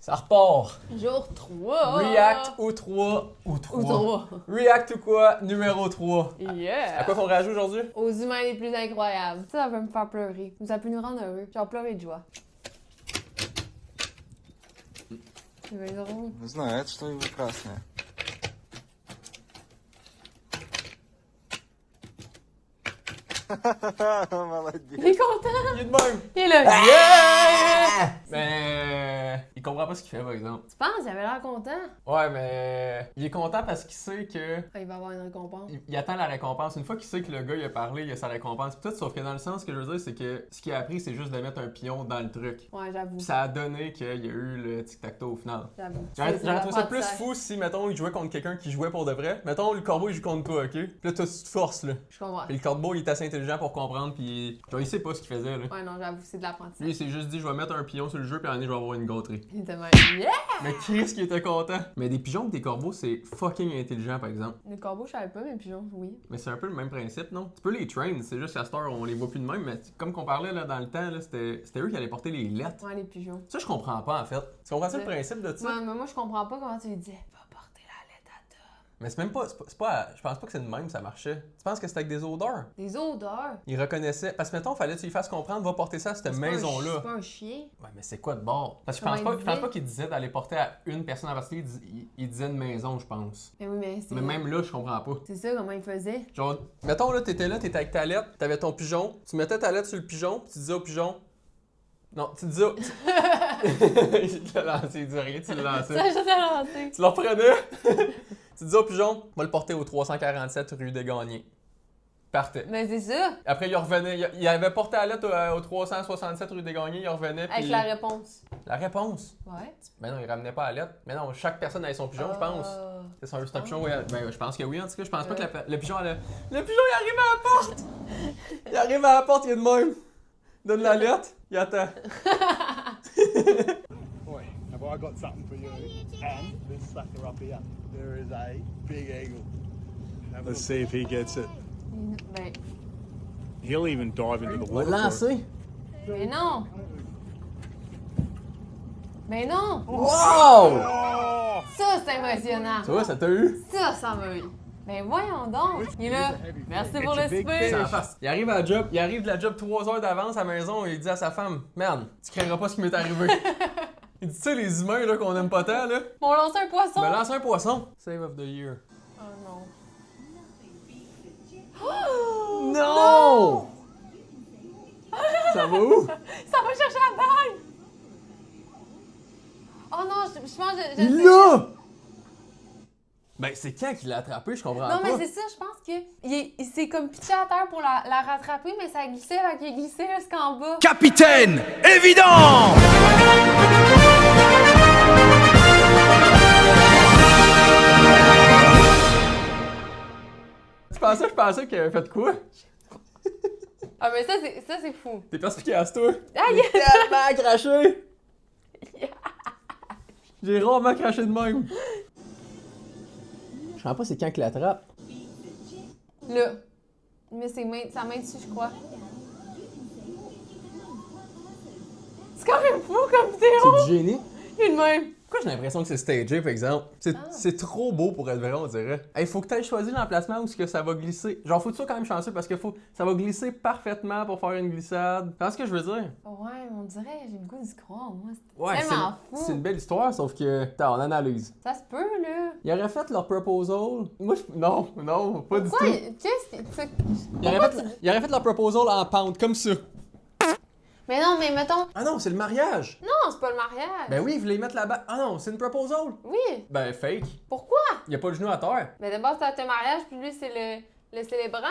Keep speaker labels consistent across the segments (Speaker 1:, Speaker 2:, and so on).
Speaker 1: Ça repart.
Speaker 2: Jour 3.
Speaker 1: React au 3 ou 3.
Speaker 2: Ou 3.
Speaker 1: React ou quoi? Numéro 3.
Speaker 2: Yeah.
Speaker 1: À quoi qu'on réagit aujourd'hui?
Speaker 2: Aux humains les plus incroyables. Ça va me faire pleurer. Ça peut nous rendre heureux. Genre pleurer de joie.
Speaker 3: Не знаю, это что-нибудь красное. Молодец.
Speaker 2: Il est content.
Speaker 1: Il est de même.
Speaker 2: Il est là.
Speaker 1: Yeah! Mais il comprend pas ce qu'il fait par exemple.
Speaker 2: Tu penses? Il avait l'air content.
Speaker 1: Ouais, mais il est content parce qu'il sait que
Speaker 2: Ah, il va avoir une récompense.
Speaker 1: il attend la récompense. Une fois qu'il sait que le gars il a parlé, il a sa récompense. Pis tout, sauf que dans le sens, ce que je veux dire, c'est que ce qu'il a appris, c'est juste de mettre un pion dans le truc.
Speaker 2: Ouais, j'avoue.
Speaker 1: Pis ça a donné qu'il y a eu le tic-tac-toe au final.
Speaker 2: J'avoue.
Speaker 1: J'aurais
Speaker 2: C'est
Speaker 1: trouvé ça plus
Speaker 2: l'apprentissage.
Speaker 1: fou si, mettons, il jouait contre quelqu'un qui jouait pour de vrai. Mettons, le corbeau il joue contre toi, ok? Pis là, toi, tu te forces, là.
Speaker 2: Je comprends.
Speaker 1: Pis le corbeau il est assez intelligent pour comprendre, pis genre, il sait pas ce qu'il faisait, là.
Speaker 2: Ouais, non, j'avoue, c'est de l'apprentissage.
Speaker 1: Lui, il s'est juste dit, je vais mettre un pion sur le jeu, puis à un moment donné, je vais avoir une gâterie.
Speaker 2: Il était même. Yeah!
Speaker 1: Mais Chris qui était content. Mais des pigeons et des corbeaux, c'est fucking intelligent, par exemple.
Speaker 2: Les corbeaux, je savais pas, mais les pigeons, oui.
Speaker 1: Mais c'est un peu le même principe, non? Tu peux les train, c'est juste qu'à cette heure, on les voit plus de même, mais comme qu'on parlait là, dans le temps, là, c'était eux qui allaient porter les lettres.
Speaker 2: Ouais, les pigeons.
Speaker 1: Ça, je comprends pas, en fait. Tu comprends-tu le principe de ça?
Speaker 2: Ouais, mais moi, je comprends pas comment tu lui disais. Va porter la lettre à Tom.
Speaker 1: Mais c'est même pas, c'est pas, je pense pas que c'est de même que ça marchait. Tu penses que c'était avec des odeurs?
Speaker 2: Des odeurs.
Speaker 1: Ils reconnaissaient, parce que mettons, fallait que tu lui fasses comprendre, va porter ça à cette
Speaker 2: C'est pas un
Speaker 1: maison-là.
Speaker 2: C'est pas un chien.
Speaker 1: Ouais, mais c'est quoi de bord? Parce que
Speaker 2: Comment
Speaker 1: je pense
Speaker 2: il
Speaker 1: pas qu'il disait d'aller porter à une personne en particulier, il disait une maison, je pense.
Speaker 2: Mais oui, mais c'est.
Speaker 1: Mais même là, je comprends pas.
Speaker 2: C'est ça, comment il faisait.
Speaker 1: Genre, mettons là, t'étais avec ta lettre, t'avais ton pigeon, tu mettais ta lettre sur le pigeon, puis tu disais au pigeon. Non, tu disais. Il t'a lancé, il dit rien, tu le lançais.
Speaker 2: Ça, je t'ai lancé.
Speaker 1: Tu le reprenais, tu disais au pigeon, on va le porter au 347 rue des Gagnés. Partait.
Speaker 2: Mais c'est ça.
Speaker 1: Après, il revenait, il avait porté la lettre au 367 rue des Gagnés, il revenait.
Speaker 2: Avec
Speaker 1: Puis
Speaker 2: la réponse.
Speaker 1: la réponse.
Speaker 2: Ouais.
Speaker 1: Mais non, il ramenait pas la lettre. Mais non, chaque personne avait son pigeon, je pense. C'est un stop show, ouais. Ben, je pense que oui, en tout cas. Je pense pas que le pigeon allait. Le pigeon, il arrive à la porte! Il arrive à la porte, il est de même. Il donne la lettre, il attend.
Speaker 4: Oi, have I got something for you? And this sucker up here, there is a big eagle. Let's see if he gets it.
Speaker 2: Ben.
Speaker 4: He'll even dive into the
Speaker 1: On va
Speaker 4: water. for it.
Speaker 1: lancer.
Speaker 2: Mais non. Mais non.
Speaker 1: Wow!
Speaker 4: Oh!
Speaker 2: Ça, c'est impressionnant.
Speaker 1: Tu vois, ça t'a eu?
Speaker 2: Ça m'a eu. Ben voyons donc. Il est là. Merci pour le
Speaker 4: It's a big
Speaker 2: souper.
Speaker 1: C'est en face. Il arrive à la job, il arrive de la job 3 heures d'avance à la maison et il dit à sa femme, merde, tu craindras pas ce qui m'est arrivé. Il dit, tu sais, les humains là qu'on aime pas tant, là,
Speaker 2: On lance un poisson.
Speaker 1: me lance un poisson. Save of the year.
Speaker 2: Oh non.
Speaker 1: Non! Ça va où?
Speaker 2: Ça va chercher la bague. Oh non, je pense que je
Speaker 1: Il
Speaker 2: sais.
Speaker 1: l'a! Ben, c'est quand qu'il l'a attrapé, je comprends
Speaker 2: Non,
Speaker 1: pas.
Speaker 2: mais c'est ça, je pense que il s'est comme pitché à terre pour la rattraper, mais ça glissait, fait qu'il glissait jusqu'en bas.
Speaker 5: Capitaine, évident!
Speaker 1: Je pensais qu'il avait fait quoi?
Speaker 2: Ah, mais ça, c'est fou.
Speaker 1: T'es perspicace, toi?
Speaker 2: Ah, yes!
Speaker 1: Tellement craché! J'ai rarement craché de même. Je sais pas c'est quand qu'il l'attrape.
Speaker 2: Là. Mais c'est sa main dessus, je crois. C'est quand même fou comme vidéo!
Speaker 1: C'est du génie.
Speaker 2: Il est de même.
Speaker 1: Pourquoi j'ai l'impression que c'est stagé, par exemple? C'est trop beau pour être vrai, on dirait. Il faut que tu aies choisi l'emplacement où que ça va glisser. Genre, faut que tu sois quand même chanceux parce que ça va glisser parfaitement pour faire une glissade. Tu vois ce que je veux dire?
Speaker 2: Ouais, mais on dirait, j'ai le goût d'y croire, moi. C'est
Speaker 1: Ouais,
Speaker 2: tellement fou.
Speaker 1: c'est une belle histoire, sauf que... Attends, on analyse.
Speaker 2: Ça se peut, là.
Speaker 1: Ils auraient fait leur proposal. Moi, non, pas
Speaker 2: Pourquoi?
Speaker 1: du tout.
Speaker 2: Qu'est-ce que.
Speaker 1: Ils auraient fait leur proposal en pound, comme ça.
Speaker 2: Mais non, mais mettons.
Speaker 1: Ah non, c'est le mariage.
Speaker 2: Non, c'est pas le mariage.
Speaker 1: Ben oui, ils voulaient mettre la bague. Ah non, c'est une proposal.
Speaker 2: Oui.
Speaker 1: Ben fake.
Speaker 2: Pourquoi?
Speaker 1: Il y a pas le genou à terre.
Speaker 2: Mais d'abord, c'est un mariage, puis lui, c'est le célébrant.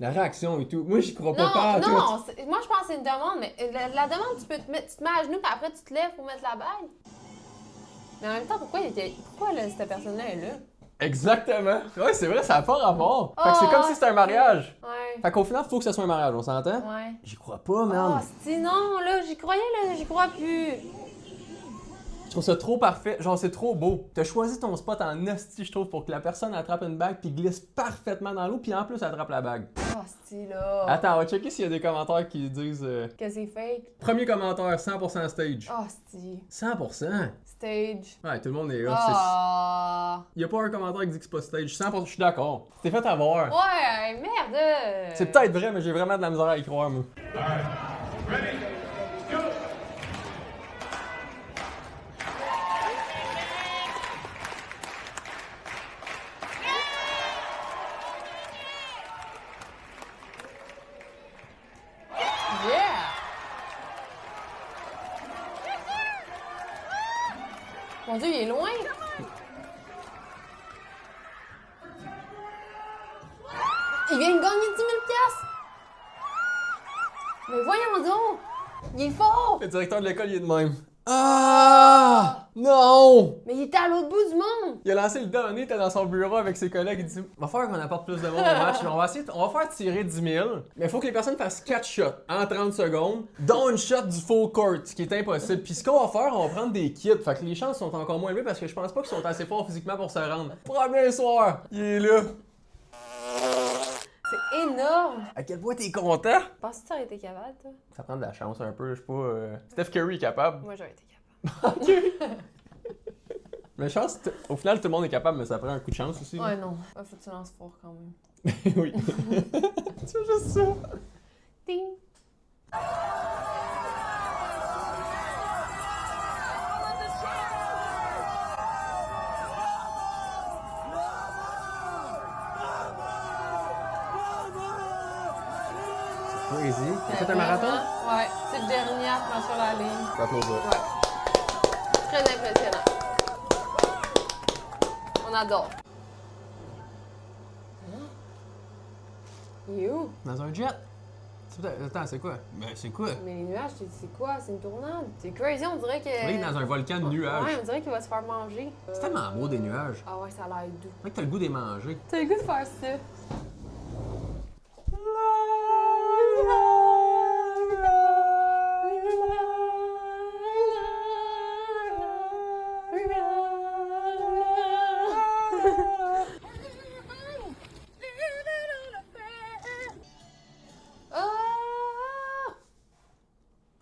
Speaker 1: La réaction et tout. Moi, j'y crois
Speaker 2: Non,
Speaker 1: pas.
Speaker 2: non, moi, je pense que c'est une demande, mais la demande, tu te mets à genoux, puis après, tu te lèves pour mettre la bague. Mais en même temps, pourquoi cette personne-là est là?
Speaker 1: Exactement. Ouais, c'est vrai, ça a pas rapport. Fait que
Speaker 2: Oh,
Speaker 1: c'est comme si c'était un mariage.
Speaker 2: Ouais.
Speaker 1: Fait qu'au final, faut que ce soit un mariage, on s'entend?
Speaker 2: Ouais.
Speaker 1: J'y crois pas,
Speaker 2: Oh,
Speaker 1: man.
Speaker 2: non, là, j'y croyais, là, j'y crois plus.
Speaker 1: Je trouve ça trop parfait. Genre, c'est trop beau. T'as choisi ton spot en hostie, je trouve, pour que la personne attrape une bague puis glisse parfaitement dans l'eau, puis en plus, elle attrape la bague.
Speaker 2: Ah, c'est là.
Speaker 1: Attends, on va checker s'il y a des commentaires qui disent.
Speaker 2: Que c'est fake.
Speaker 1: Premier commentaire, 100% stage.
Speaker 2: Ah, c'est
Speaker 1: 100%?
Speaker 2: stage.
Speaker 1: Ouais, tout le monde est là.
Speaker 2: Ah.
Speaker 1: Il y a pas un commentaire qui dit que c'est pas stage. 100%, je suis d'accord. T'es fait avoir.
Speaker 2: Ouais, merde.
Speaker 1: C'est peut-être vrai, mais j'ai vraiment de la misère à y croire, moi.
Speaker 2: Yeah. Mon Dieu, il est loin. Il vient de gagner 10 000 piastres. Mais voyons donc. Il est fort.
Speaker 1: Le directeur de l'école, il est de même. Ah! Non!
Speaker 2: Mais il était à l'autre bout du monde.
Speaker 1: Il a lancé le donné, il était dans son bureau avec ses collègues, il dit va falloir qu'on apporte plus de monde au match, on va essayer, on va faire tirer 10 000, mais il faut que les personnes fassent 4 shots en 30 secondes, dont une shot du full court, ce qui est impossible. Puis ce qu'on va faire, on va prendre des kits, fait que les chances sont encore moins élevées parce que je pense pas qu'ils sont assez forts physiquement pour se rendre. Premier soir, il est là.
Speaker 2: C'est énorme.
Speaker 1: À quel point t'es content?
Speaker 2: Penses-tu que tu aurais été capable, toi?
Speaker 1: Ça prend de la chance un peu, je sais pas. Steph Curry est capable.
Speaker 2: Moi, j'aurais été capable.
Speaker 1: Ok. Mais chance, au final, tout le monde est capable, mais ça prend un coup de chance aussi.
Speaker 2: Ouais, non. Faut que tu lances fort quand même.
Speaker 1: Oui. C'est juste ça.
Speaker 2: Ding.
Speaker 1: Crazy. T'as fait un marathon?
Speaker 2: Ouais, c'est le dernier à franchir la ligne.
Speaker 1: Faut applaudir.
Speaker 2: Ouais. Très impressionnant. On adore. Il est où?
Speaker 1: Dans un jet? Attends, c'est quoi? Ben, c'est quoi?
Speaker 2: Mais les nuages, c'est quoi? C'est une tournade. C'est crazy, on dirait que...
Speaker 1: Oui, dans un volcan de nuages.
Speaker 2: Ouais, on dirait qu'il va se faire manger.
Speaker 1: C'est tellement beau des nuages.
Speaker 2: Ah ouais, ça a l'air doux.
Speaker 1: Fait que t'as le goût des manger.
Speaker 2: T'as le goût de faire ça?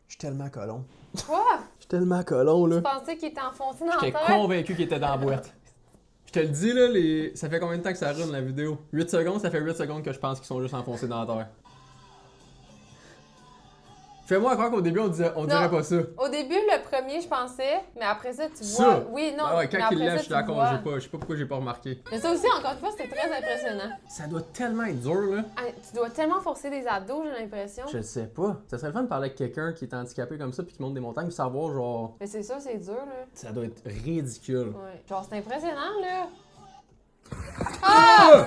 Speaker 1: Je suis tellement colon.
Speaker 2: Quoi?
Speaker 1: Je suis tellement colon, là.
Speaker 2: Tu pensais qu'il était enfoncé dans la
Speaker 1: J'étais
Speaker 2: terre?
Speaker 1: convaincu qu'il était dans la boîte. Je te le dis, là, ça fait combien de temps que ça run la vidéo? 8 secondes, ça fait 8 secondes que je pense qu'ils sont juste enfoncés dans la terre. Fais-moi croire qu'au début, on dirait pas ça.
Speaker 2: Au début, le premier, je pensais, mais après ça, tu
Speaker 1: Ça?
Speaker 2: vois... Oui, non,
Speaker 1: Ah ouais, quand
Speaker 2: mais
Speaker 1: il
Speaker 2: après
Speaker 1: lève,
Speaker 2: ça,
Speaker 1: je suis
Speaker 2: tu
Speaker 1: d'accord,
Speaker 2: vois.
Speaker 1: je sais pas pourquoi j'ai pas remarqué.
Speaker 2: Mais ça aussi, encore une fois, c'était très impressionnant.
Speaker 1: Ça doit tellement être dur, là.
Speaker 2: Ah, tu dois tellement forcer des abdos, j'ai l'impression.
Speaker 1: Je le sais pas. Ça serait le fun de parler avec quelqu'un qui est handicapé comme ça puis qui monte des montagnes puis savoir, genre,
Speaker 2: Mais c'est ça, c'est dur, là.
Speaker 1: ça doit être ridicule.
Speaker 2: Ouais. Genre, c'est impressionnant, là. Ah!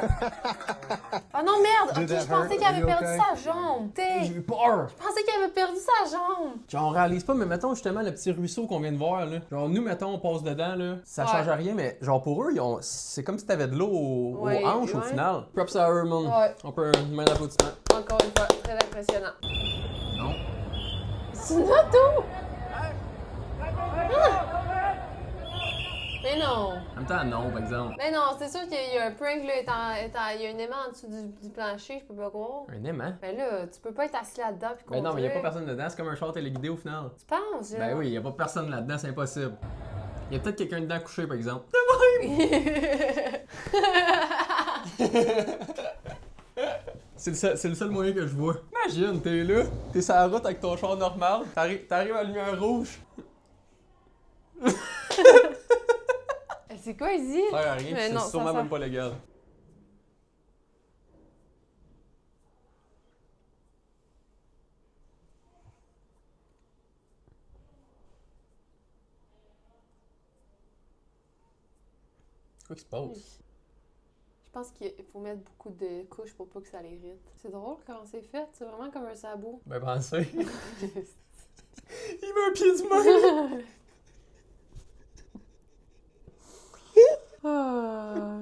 Speaker 2: Ah non, merde! Ok, je pensais qu'il avait perdu sa jambe.
Speaker 1: J'ai eu peur!
Speaker 2: Je pensais qu'il avait perdu sa jambe.
Speaker 1: Genre, on réalise pas, mais mettons justement le petit ruisseau qu'on vient de voir, là. Genre, nous, mettons, on passe dedans, là. Ça
Speaker 2: Ouais.
Speaker 1: change rien, mais genre, pour eux, c'est comme si t'avais de l'eau
Speaker 2: Ouais,
Speaker 1: aux hanches au
Speaker 2: ouais.
Speaker 1: final. Props à eux, man.
Speaker 2: Ouais.
Speaker 1: On peut une main d'applaudissement.
Speaker 2: Encore une fois, très impressionnant.
Speaker 1: Non.
Speaker 2: C'est une auto! Ah! Mais non!
Speaker 1: En même temps, non, par exemple.
Speaker 2: Mais non, c'est sûr qu'il y a un prank, là, il y a un aimant en dessous du plancher, je peux pas croire.
Speaker 1: Un aimant?
Speaker 2: Mais là, tu peux pas être assis là-dedans puis
Speaker 1: Ben
Speaker 2: conduire.
Speaker 1: non, mais y a pas personne dedans, c'est comme un short téléguidé au final.
Speaker 2: Tu penses?
Speaker 1: Ben oui, y a pas personne là-dedans, c'est impossible. Y a peut-être quelqu'un dedans couché, par exemple. C'est le seul moyen que je vois. Imagine, t'es là, t'es sur la route avec ton char normal, t'arrives à la lumière rouge.
Speaker 2: C'est quoi, il dit?
Speaker 1: Ça sert à rien,
Speaker 2: Mais
Speaker 1: pis
Speaker 2: non,
Speaker 1: c'est
Speaker 2: ça
Speaker 1: sûrement
Speaker 2: sert-
Speaker 1: même pas légal. C'est quoi qui se passe?
Speaker 2: Je pense qu'il faut mettre beaucoup de couches pour pas que ça l'irrite. C'est drôle comment c'est fait, c'est vraiment comme un sabot.
Speaker 1: Ben pensez. Il met un pied du main.
Speaker 2: Ah.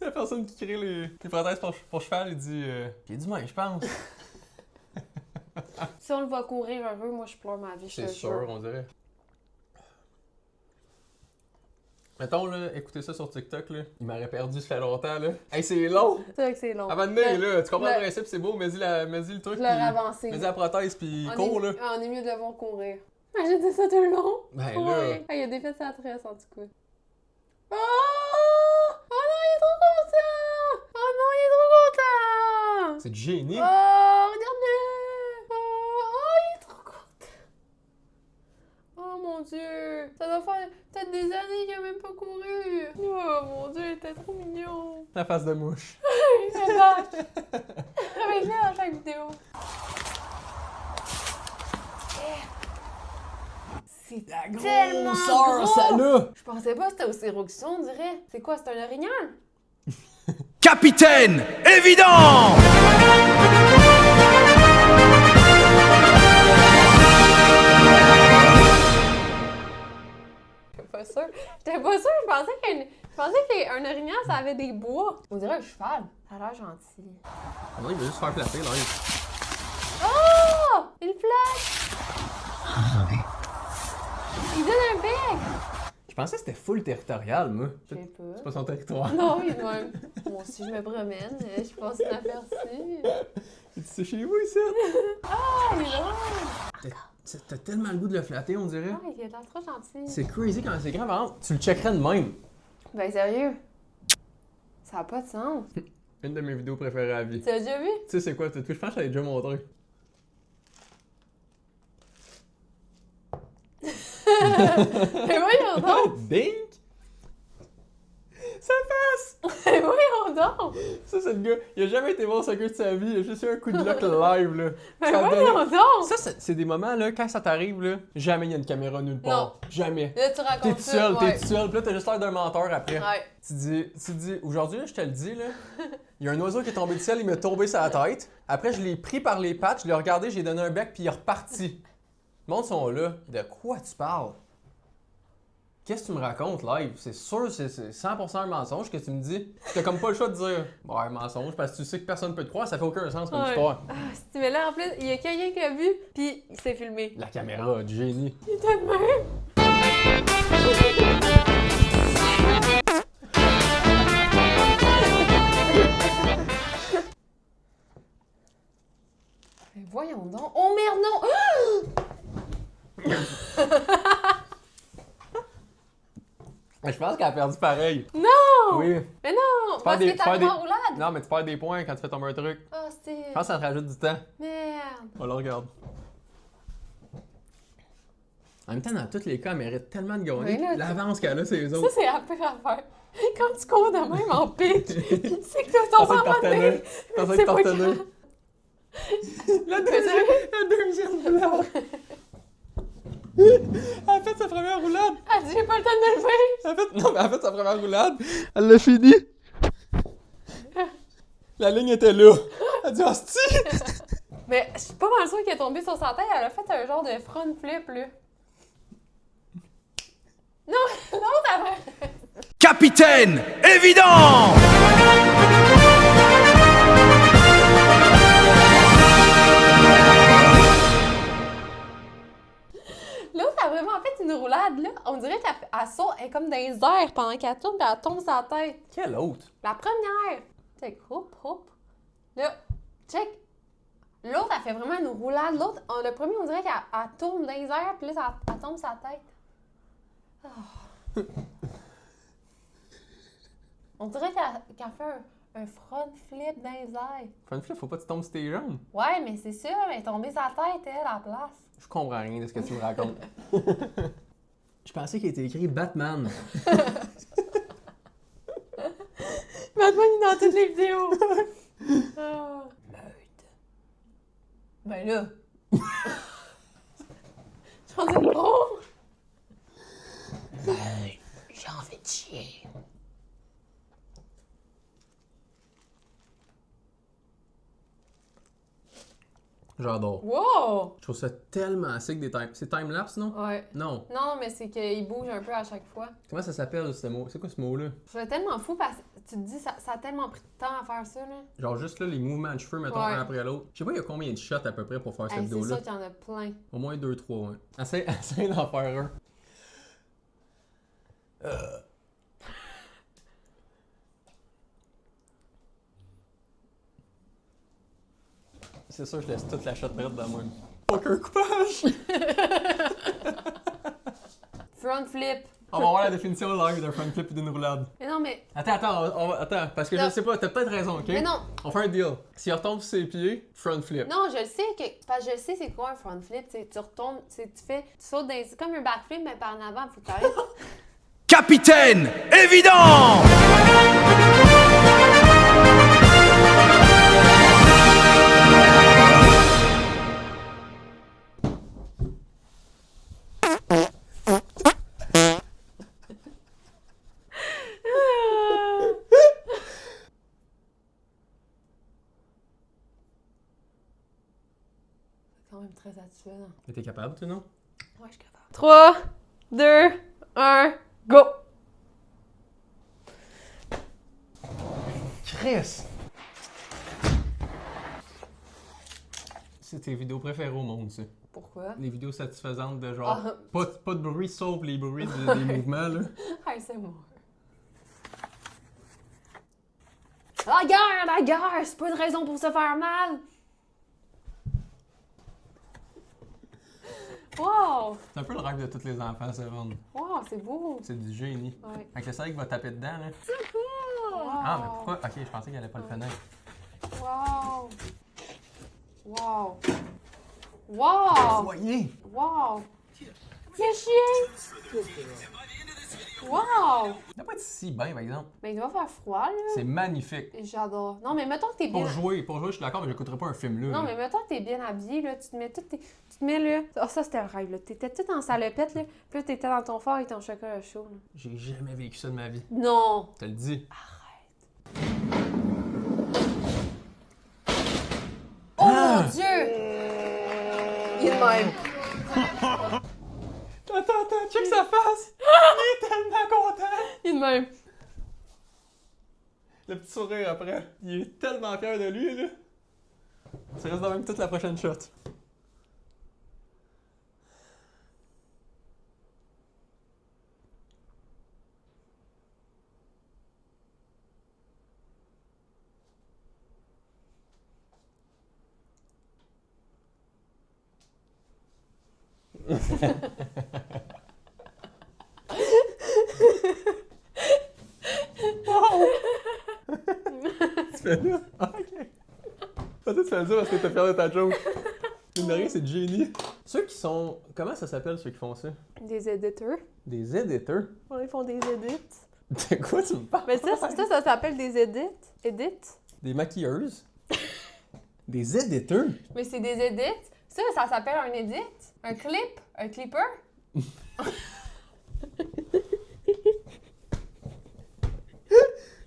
Speaker 1: La personne qui crée les prothèses pour cheval, il dit pied d'humain, je pense.
Speaker 2: Si on le voit courir heureux, moi je pleure ma vie, je
Speaker 1: C'est
Speaker 2: te
Speaker 1: sûr,
Speaker 2: jure.
Speaker 1: on dirait. Mettons, là, écoutez ça sur TikTok, là. Il m'aurait perdu, ça fait longtemps, là. Hey, c'est long!
Speaker 2: C'est vrai que c'est long.
Speaker 1: Avant de venir, là, tu comprends le principe, c'est beau, mets-y le truc,
Speaker 2: Leur
Speaker 1: puis
Speaker 2: avancer.
Speaker 1: mets-y la prothèse, puis cours, là.
Speaker 2: On est mieux de le voir courir. Imagine ça tout le long.
Speaker 1: Ben
Speaker 2: Ouais.
Speaker 1: là,
Speaker 2: Ah, il a défait sa tresse, en tout cas. Oh! Oh non, il est trop content! Oh non, il est trop content!
Speaker 1: c'est du génie.
Speaker 2: Oh, regarde-le! Oh, il est trop content! Oh mon Dieu! Ça doit faire peut-être des années qu'il a même pas couru! Oh mon Dieu, il était trop mignon!
Speaker 1: La face de mouche.
Speaker 2: Il fait vache! Avec lui dans chaque vidéo. C'est tellement gros!
Speaker 1: ça là!
Speaker 2: Je pensais pas que c'était aussi gros que ça, on dirait. C'est quoi, c'est un orignal?
Speaker 5: Capitaine évident!
Speaker 2: J'étais pas sûre, je pensais qu'un orignal, ça avait des bois. On dirait un cheval. Ça a l'air gentil.
Speaker 1: Ah non, il veut juste faire placer, là.
Speaker 2: Oh! Il flotte! Il donne un bec!
Speaker 1: Je pensais que c'était full territorial, moi.
Speaker 2: Je sais
Speaker 1: C'est
Speaker 2: pas.
Speaker 1: pas son territoire.
Speaker 2: Non, il est même. Moi aussi, je me promène. Je passe une aperçue.
Speaker 1: C'est chez vous, ici?
Speaker 2: Ah, il est drôle!
Speaker 1: T'as tellement le goût de le flatter, on dirait.
Speaker 2: Ah, il a l'air trop gentil.
Speaker 1: C'est crazy quand c'est grand, par exemple. Tu le checkerais de même.
Speaker 2: Ben, sérieux? Ça a pas de sens.
Speaker 1: Une de mes vidéos préférées à vie.
Speaker 2: Tu l'as déjà vu?
Speaker 1: Tu sais c'est quoi? Je pense que je t'avais déjà montré.
Speaker 2: Mais voyons donc!
Speaker 1: Dink! Ça passe!
Speaker 2: Mais voyons donc!
Speaker 1: Ça, c'est le gars. Il a jamais été voir soccer de sa vie. Il a juste eu un coup de luck live, là.
Speaker 2: Mais
Speaker 1: Ça
Speaker 2: voyons
Speaker 1: donne-
Speaker 2: donc!
Speaker 1: Ça, c'est des moments, là, quand ça t'arrive, là, jamais il y a une caméra nulle part. Jamais.
Speaker 2: Là, tu
Speaker 1: T'es
Speaker 2: racontes
Speaker 1: tout
Speaker 2: ça,
Speaker 1: seul,
Speaker 2: ouais.
Speaker 1: t'es tout seul. Puis là, t'as juste l'air d'un menteur après.
Speaker 2: Ouais.
Speaker 1: Tu dis, aujourd'hui, là, je te le dis, là, il y a un oiseau qui est tombé du ciel, il m'a tombé sur la tête. Après, je l'ai pris par les pattes, je l'ai regardé, j'ai donné un bec, puis il est reparti. Le monde sont là. De quoi tu parles? Qu'est-ce que tu me racontes live? C'est sûr, c'est 100% un mensonge que tu me dis. T'as comme pas le choix de dire, ouais, mensonge, parce que tu sais que personne peut te croire, ça fait aucun sens comme
Speaker 2: Ouais.
Speaker 1: histoire.
Speaker 2: Ah, si, mais là, en plus, il y a quelqu'un qui a vu, puis il s'est filmé.
Speaker 1: La caméra, du génie.
Speaker 2: Il était de même. Mais voyons donc. Oh merde, non!
Speaker 1: Mais je pense qu'elle a perdu pareil.
Speaker 2: Non!
Speaker 1: Oui.
Speaker 2: Mais non! Parce qu'il est arrivé en roulade!
Speaker 1: Non, mais tu perds des points quand tu fais tomber un truc.
Speaker 2: Oh, c'est...
Speaker 1: Je pense que ça te rajoute du temps.
Speaker 2: Merde!
Speaker 1: On le regarde. En même temps, dans tous les cas, elle mérite tellement de gagner.
Speaker 2: Oui, là,
Speaker 1: L'avance qu'elle a, c'est les
Speaker 2: Ça,
Speaker 1: autres.
Speaker 2: c'est la pire affaire. Quand tu cours de même en pique, c'est que tu
Speaker 1: T'as
Speaker 2: tombes en
Speaker 1: partenaire. T'as
Speaker 2: c'est pas
Speaker 1: partenaire. La deuxième roulade. Elle a fait sa première roulade.
Speaker 2: Elle dit, j'ai pas le temps de me lever.
Speaker 1: Elle a fait sa première roulade. Elle l'a fini. La ligne était là. Elle a dit, hostie.
Speaker 2: Mais je suis pas mal sûre qu'elle est tombée sur sa tête. Elle a fait un genre de front flip, là. Non, t'as vrai.
Speaker 5: Capitaine évident!
Speaker 2: L'autre a vraiment fait une roulade, là. On dirait qu'elle saute, elle est comme dans les airs pendant qu'elle tourne, puis elle tombe sur la tête.
Speaker 1: Quelle autre?
Speaker 2: La première. Check, hop, hop. Là, check. L'autre, elle fait vraiment une roulade. L'autre, le premier, on dirait qu'elle tourne dans les airs, puis là, elle tombe sur la tête. Oh. On dirait qu'elle fait un front flip dans les airs.
Speaker 1: Fun flip, faut pas que tu tombes sur tes jambes.
Speaker 2: Ouais, mais c'est ça, elle est tombée sur la tête, elle, à la place.
Speaker 1: Je comprends rien de ce que tu me racontes. Je pensais qu'il était écrit Batman.
Speaker 2: Batman, il est dans toutes les vidéos. Oh. Meute. Ben là. J'en ai trop. J'ai envie de chier.
Speaker 1: J'adore.
Speaker 2: Wow!
Speaker 1: Je trouve ça tellement sick des time. C'est time-lapse, non?
Speaker 2: Ouais.
Speaker 1: Non.
Speaker 2: Non, mais c'est qu'il bouge un peu à chaque fois.
Speaker 1: Comment ça s'appelle ce mot? C'est quoi ce mot-là?
Speaker 2: Je trouve ça tellement fou parce que tu te dis, ça a tellement pris de temps à faire ça, là.
Speaker 1: Genre juste là, les mouvements de cheveux, mettons,
Speaker 2: Ouais.
Speaker 1: un après l'autre. Je sais pas, il y a combien de shots à peu près pour faire cette
Speaker 2: Hey, c'est
Speaker 1: vidéo-là?
Speaker 2: sûr qu'il y en a plein.
Speaker 1: Au moins 2-3, ouais. Essaye d'en faire un. C'est sûr, je laisse toute la shot prête dans moi. Aucun coupage!
Speaker 2: Front flip.
Speaker 1: On va voir la définition live d'un front flip et d'une roulade.
Speaker 2: Mais non, mais.
Speaker 1: Attends, parce que
Speaker 2: Non.
Speaker 1: je sais pas, t'as peut-être raison, ok?
Speaker 2: Mais non.
Speaker 1: On fait un deal. S'il retombe sur ses pieds, front flip.
Speaker 2: Non, je le sais que. Parce que je sais c'est quoi un front flip. Tu retombes, tu sautes dans. C'est comme un backflip, mais par en avant, faut que t'arrives.
Speaker 5: Capitaine, évident!
Speaker 2: C'est quand même très actuel.
Speaker 1: Mais t'es capable, tu non?
Speaker 2: Ouais, je suis capable. 3, 2, 1, go!
Speaker 1: Chris! C'est tes vidéos préférées au monde, ça.
Speaker 2: Pourquoi?
Speaker 1: Les vidéos satisfaisantes de genre.
Speaker 2: Ah.
Speaker 1: Pas de bruit sauf les bruits des mouvements, là.
Speaker 2: Ah, c'est moi. La guerre, c'est pas une raison pour se faire mal. Wow!
Speaker 1: C'est un peu le rêve de tous les enfants, ça, Ron.
Speaker 2: Wow, c'est beau.
Speaker 1: C'est du génie.
Speaker 2: Ouais.
Speaker 1: Avec le soleil qui va taper dedans, là.
Speaker 2: Wow!
Speaker 1: Ah, mais pourquoi? Ok, je pensais qu'il allait pas le fenêtre.
Speaker 2: Wow! Wow! Wow!
Speaker 1: Voyez!
Speaker 2: Wow! Le chien! Wow!
Speaker 1: Ça doit pas être si bien, par exemple.
Speaker 2: Mais il doit faire froid, là.
Speaker 1: C'est magnifique.
Speaker 2: J'adore. Non, mais mettons que t'es bien...
Speaker 1: Pour jouer, je suis d'accord, mais j'écouterai pas un film là.
Speaker 2: Non,
Speaker 1: là.
Speaker 2: mais mettons que t'es bien habillé, là, tu te mets tout tes... Tu te mets, là... Oh, ça, c'était un rêve, là. T'étais tout en salopette, là. Puis là, t'étais dans ton fort avec ton chocolat chaud, là.
Speaker 1: J'ai jamais vécu ça de ma vie.
Speaker 2: Non!
Speaker 1: Je te le dis.
Speaker 2: Oh mon Dieu! Il est de même.
Speaker 1: Attends, check sa face! Il est tellement content!
Speaker 2: Il est de même.
Speaker 1: Le petit sourire après. Il est tellement fier de lui, là. Ça reste dans même toute la prochaine shot. Tu fais là? Ah, ok. Peut-être que tu fais ça parce que t'es fier de ta joke. Mine de rien, c'est du génie. Ceux qui sont. Comment ça s'appelle ceux qui font ça?
Speaker 2: Des éditeurs.
Speaker 1: Des éditeurs?
Speaker 2: Ouais, ils font des edits.
Speaker 1: De quoi tu me parles?
Speaker 2: Mais ça s'appelle des edits. Edits?
Speaker 1: Des maquilleuses? Des éditeurs?
Speaker 2: Mais c'est des edits. Ça s'appelle un edit. Un clip. Un clipper.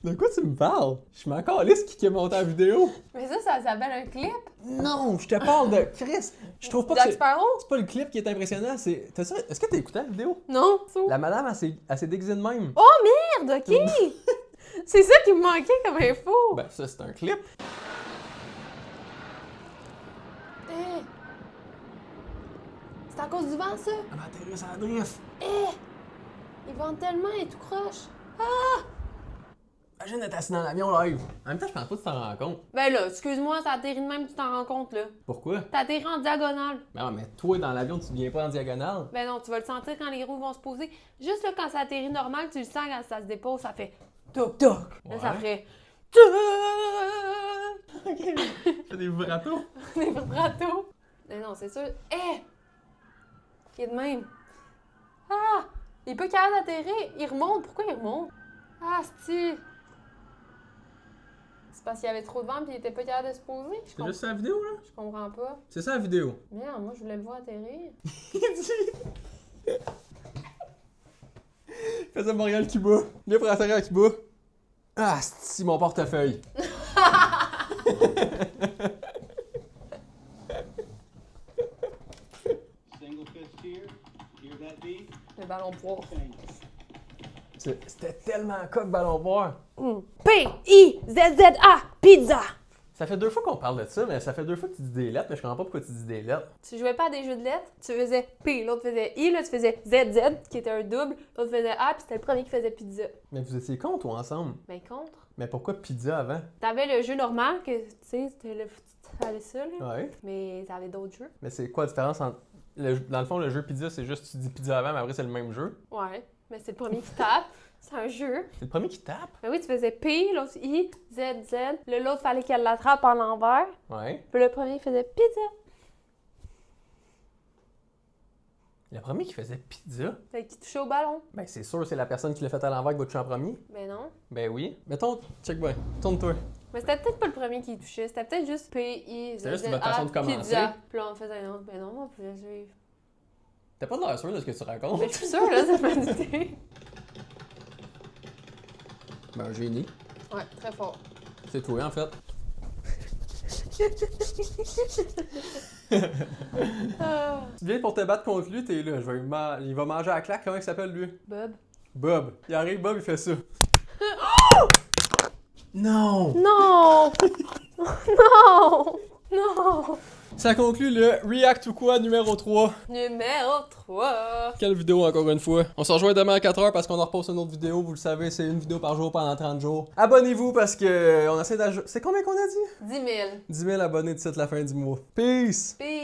Speaker 1: De quoi tu me parles? Je suis encore lisse qui a monté la vidéo.
Speaker 2: Mais ça s'appelle un clip.
Speaker 1: Non, je te parle de Chris. Je trouve pas que
Speaker 2: Jack
Speaker 1: c'est
Speaker 2: Sparrow?
Speaker 1: pas le clip qui est impressionnant, c'est. Est-ce que t'as écouté la vidéo?
Speaker 2: Non.
Speaker 1: La madame, elle s'est déguisée de même.
Speaker 2: Oh merde, ok! C'est ça qui me manquait comme info.
Speaker 1: Ben, ça, c'est un clip.
Speaker 2: Eh. C'est à cause du vent, ça?
Speaker 1: Elle m'a atterri sur la drift.
Speaker 2: Eh! Ils vendent tellement et tout croche.
Speaker 1: Imagine d'être assis dans l'avion live. En même temps, je pense pas que tu t'en rends compte.
Speaker 2: Ben là, excuse-moi, ça atterrit de même, tu t'en rends compte, là.
Speaker 1: Pourquoi?
Speaker 2: T'atterris en diagonale.
Speaker 1: Ben ouais, mais toi, dans l'avion, tu viens pas en diagonale.
Speaker 2: Ben non, tu vas le sentir quand les roues vont se poser. Juste là, quand ça atterrit normal, tu le sens quand ça se dépose, ça fait toc toc. Là, ça
Speaker 1: Ouais.
Speaker 2: ferait
Speaker 1: Fais des vibratos.
Speaker 2: des vibratos. Mais non, c'est sûr. Eh! Il est de même. Ah! Il est pas capable d'atterrir. Il remonte. Pourquoi il remonte? Ah, c'est parce qu'il y avait trop de vent et il était pas capable de se poser.
Speaker 1: C'est juste ça la vidéo, là?
Speaker 2: Je comprends pas.
Speaker 1: C'est ça la vidéo.
Speaker 2: Merde, moi je voulais le voir atterrir.
Speaker 1: Il faisait Montréal-Cuba. Viens pour atterrir à Cuba. Ah, c'est mon portefeuille.
Speaker 6: Single fist here. Hear that beat?
Speaker 2: Le ballon poire.
Speaker 1: C'était tellement coq ballon boire.
Speaker 2: P-I-Z-Z-A, pizza!
Speaker 1: Ça fait 2 fois qu'on parle de ça, mais ça fait 2 fois que tu dis des lettres, mais je comprends pas pourquoi tu dis des lettres.
Speaker 2: Tu jouais pas à des jeux de lettres, tu faisais P, l'autre faisait I, là tu faisais ZZ, qui était un double, l'autre faisait A, puis c'était le premier qui faisait pizza.
Speaker 1: Mais vous étiez contre ou ensemble?
Speaker 2: Ben contre.
Speaker 1: Mais pourquoi pizza avant?
Speaker 2: T'avais le jeu normal, que tu sais, c'était le Ça allait ça, là.
Speaker 1: Ouais.
Speaker 2: Mais ça avait d'autres jeux.
Speaker 1: Mais c'est quoi la différence entre. Dans le fond, le jeu pizza, c'est juste tu dis pizza avant, mais après, c'est le même jeu.
Speaker 2: Ouais. Mais c'est le premier qui tape. C'est un jeu.
Speaker 1: C'est le premier qui tape.
Speaker 2: Mais oui, tu faisais P, l'autre I, Z, Z. L'autre, fallait qu'elle l'attrape en l'envers.
Speaker 1: Ouais.
Speaker 2: Puis le premier, il faisait pizza.
Speaker 1: Le premier qui faisait pizza.
Speaker 2: Fait qu'il touchait au ballon.
Speaker 1: Ben, c'est sûr, c'est la personne qui l'a fait à l'envers qui va toucher en premier.
Speaker 2: Ben non.
Speaker 1: Ben oui. Mettons, check bien. Tourne-toi.
Speaker 2: Mais c'était peut-être pas le premier qui touchait. C'était peut-être juste P, I, Z,
Speaker 1: C'était juste
Speaker 2: Z,
Speaker 1: votre façon
Speaker 2: A,
Speaker 1: de commencer.
Speaker 2: pizza. Puis là, on faisait un autre. Ben non, moi, on pouvait suivre.
Speaker 1: T'as pas de l'air sûr de ce que tu racontes?
Speaker 2: Mais je suis sûre, là, c'est pas une idée.
Speaker 1: Ben, un génie.
Speaker 2: Ouais, très fort.
Speaker 1: C'est toi, en fait.
Speaker 2: Ah.
Speaker 1: Tu viens pour te battre contre lui, t'es là. Il va manger à la claque. Comment il s'appelle, lui?
Speaker 2: Bob.
Speaker 1: Bob. Il arrive, Bob, il fait ça. Non!
Speaker 2: Non! Non! Non!
Speaker 1: Ça conclut le React ou quoi numéro 3.
Speaker 2: Numéro 3.
Speaker 1: Quelle vidéo encore une fois? On se rejoint demain à 4h parce qu'on en repose une autre vidéo. Vous le savez, c'est une vidéo par jour pendant 30 jours. Abonnez-vous parce que on essaie d'ajouter. C'est combien qu'on a dit?
Speaker 2: 10 000.
Speaker 1: 10 000 abonnés d'ici la fin du mois. Peace!
Speaker 2: Peace.